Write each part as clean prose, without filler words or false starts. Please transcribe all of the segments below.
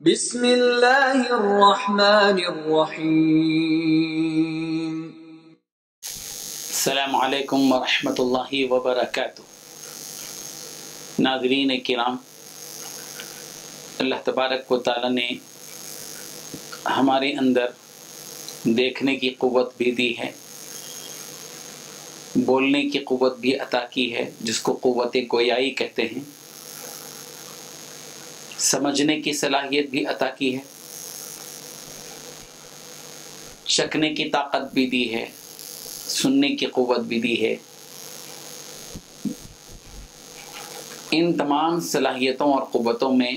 بسم اللہ الرحمن الرحیم۔ السلام علیکم ورحمۃ اللہ وبرکاتہ۔ ناظرین کرام، اللہ تبارک و تعالی نے ہمارے اندر دیکھنے کی قوت بھی دی ہے، بولنے کی قوت بھی عطا کی ہے جس کو قوت گویائی کہتے ہیں، سمجھنے کی صلاحیت بھی عطا کی ہے، چکھنے کی طاقت بھی دی ہے، سننے کی قوت بھی دی ہے۔ ان تمام صلاحیتوں اور قوتوں میں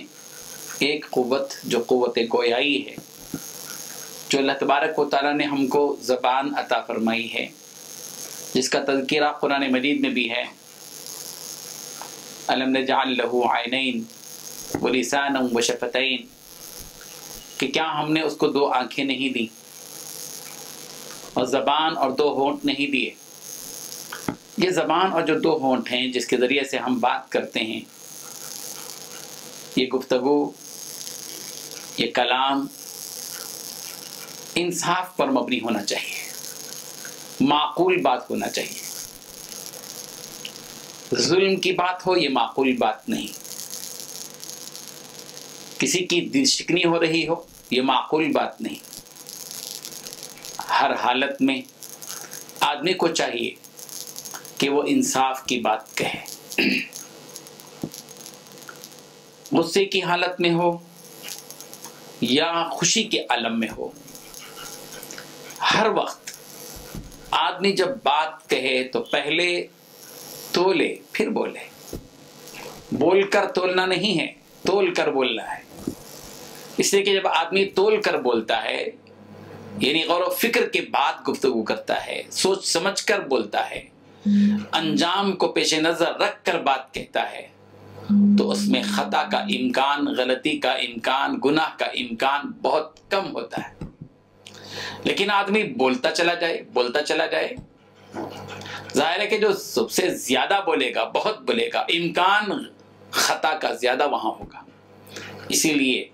ایک قوت جو قوت گویائی ہے، جو اللہ تبارک و تعالیٰ نے ہم کو زبان عطا فرمائی ہے، جس کا تذکرہ قرآن مجید میں بھی ہے، أَلَمْ نَجْعَلْ لَهُ عَيْنَيْنِ وَلِسَانًا وَشَفَتَيْنِ، کہ کیا ہم نے اس کو دو آنکھیں نہیں دی اور زبان اور دو ہونٹ نہیں دیے۔ یہ زبان اور جو دو ہونٹ ہیں جس کے ذریعے سے ہم بات کرتے ہیں، یہ گفتگو، یہ کلام انصاف پر مبنی ہونا چاہیے، معقول بات ہونا چاہیے۔ ظلم کی بات ہو یہ معقول بات نہیں، کسی کی دل شکنی ہو رہی ہو یہ معقول بات نہیں۔ ہر حالت میں آدمی کو چاہیے کہ وہ انصاف کی بات کہے، غصے کی حالت میں ہو یا خوشی کے عالم میں ہو، ہر وقت آدمی جب بات کہے تو پہلے تولے پھر بولے۔ بول کر تولنا نہیں ہے، تول کر بولنا ہے۔ اس لیے کہ جب آدمی تول کر بولتا ہے یعنی غور و فکر کے بعد گفتگو کرتا ہے، سوچ سمجھ کر بولتا ہے، انجام کو پیش نظر رکھ کر بات کہتا ہے، تو اس میں خطا کا امکان، غلطی کا امکان، گناہ کا امکان بہت کم ہوتا ہے۔ لیکن آدمی بولتا چلا جائے، ظاہر ہے کہ جو سب سے زیادہ بولے گا، بہت بولے گا، امکان خطا کا زیادہ وہاں ہوگا۔ اسی لیے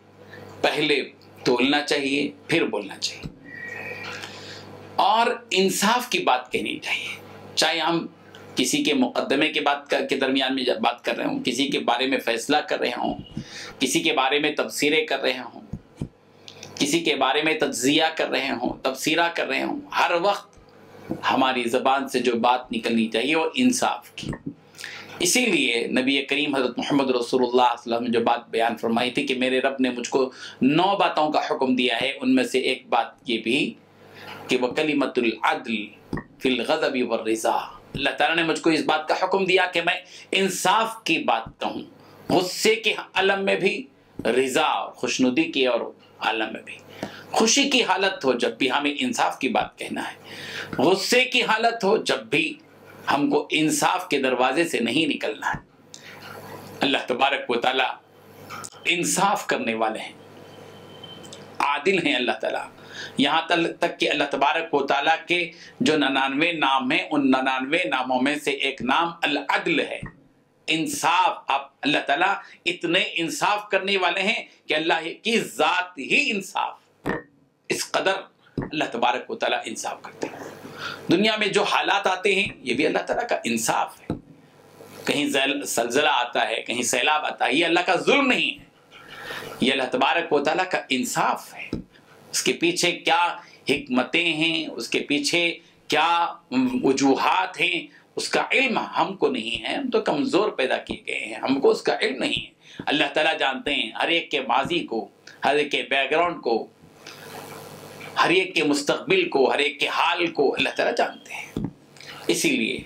پہلے تولنا چاہیے پھر بولنا چاہیے، اور انصاف کی بات کہنی چاہیے۔ چاہے ہم کسی کے مقدمے کے درمیان میں بات کر رہے ہوں، کسی کے بارے میں فیصلہ کر رہے ہوں، کسی کے بارے میں تبصرے کر رہے ہوں، کسی کے بارے میں تجزیہ کر رہے ہوں، تبصرہ کر رہے ہوں، ہر وقت ہماری زبان سے جو بات نکلنی چاہیے وہ انصاف کی۔ اسی لیے نبی کریم حضرت محمد رسول اللہ صلی اللہ علیہ وسلم نے جو بات بیان فرمائی تھی کہ میرے رب نے مجھ کو 9 باتوں کا حکم دیا ہے، ان میں سے ایک بات یہ بھی کہ وَكَلِمَةُ الْعَدْلِ فِي الْغَضَبِ وَالرِّضَا، اللہ تعالیٰ نے مجھ کو اس بات کا حکم دیا کہ میں انصاف کی بات کہوں، غصے کے عالم میں بھی، رضا اور خوشنودی کے اور عالم میں بھی۔ خوشی کی حالت ہو جب بھی ہمیں انصاف کی بات کہنا ہے، غصے کی حالت ہو جب بھی ہم کو انصاف کے دروازے سے نہیں نکلنا ہے۔ اللہ تبارک و تعالیٰ انصاف کرنے والے ہیں، عادل ہیں اللہ تعالیٰ۔ یہاں تک کہ اللہ تبارک و تعالیٰ کے جو 99 نام ہیں، ان 99 ناموں میں سے ایک نام العدل ہے، انصاف۔ اللہ تعالیٰ اتنے انصاف کرنے والے ہیں کہ اللہ کی ذات ہی انصاف، اس قدر اللہ تبارک و تعالیٰ انصاف کرتے ہیں۔ دنیا میں جو حالات آتے ہیں یہ بھی اللہ تعالیٰ کا انصاف ہے۔ کہیں زلزلہ آتا ہے، کہیں سیلاب آتا ہے، یہ اللہ کا ظلم نہیں ہے، یہ اللہ تبارک و تعالیٰ کا انصاف ہے۔ اس کے پیچھے کیا حکمتیں ہیں، اس کے پیچھے کیا وجوہات ہیں، اس کا علم ہم کو نہیں ہے، ہم تو کمزور پیدا کیے گئے ہیں، ہم کو اس کا علم نہیں ہے۔ اللہ تعالیٰ جانتے ہیں ہر ایک کے ماضی کو، ہر ایک کے بیک گراؤنڈ کو، ہر ایک کے مستقبل کو، ہر ایک کے حال کو اللہ تعالیٰ جانتے ہیں۔ اسی لیے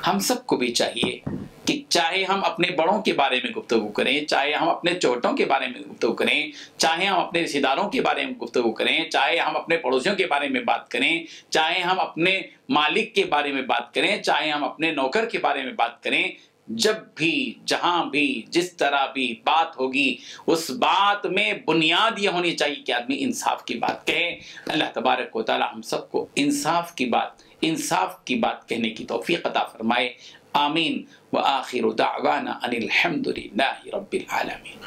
ہم سب کو بھی چاہیے کہ چاہے ہم اپنے بڑوں کے بارے میں گفتگو کریں، چاہے ہم اپنے چھوٹوں کے بارے میں گفتگو کریں، چاہے ہم اپنے رشتہ داروں کے بارے میں گفتگو کریں، چاہے ہم اپنے پڑوسیوں کے بارے میں بات کریں، چاہے ہم اپنے مالک کے بارے میں بات کریں، چاہے ہم اپنے نوکر کے بارے میں بات کریں، جب بھی، جہاں بھی، جس طرح بھی بات ہوگی، اس بات میں بنیاد یہ ہونی چاہیے کہ آدمی انصاف کی بات کہے۔ اللہ تبارک و تعالی ہم سب کو انصاف کی بات کہنے کی توفیق عطا فرمائے۔ آمین۔ وآخر دعوانا ان الحمد للہ رب العالمین۔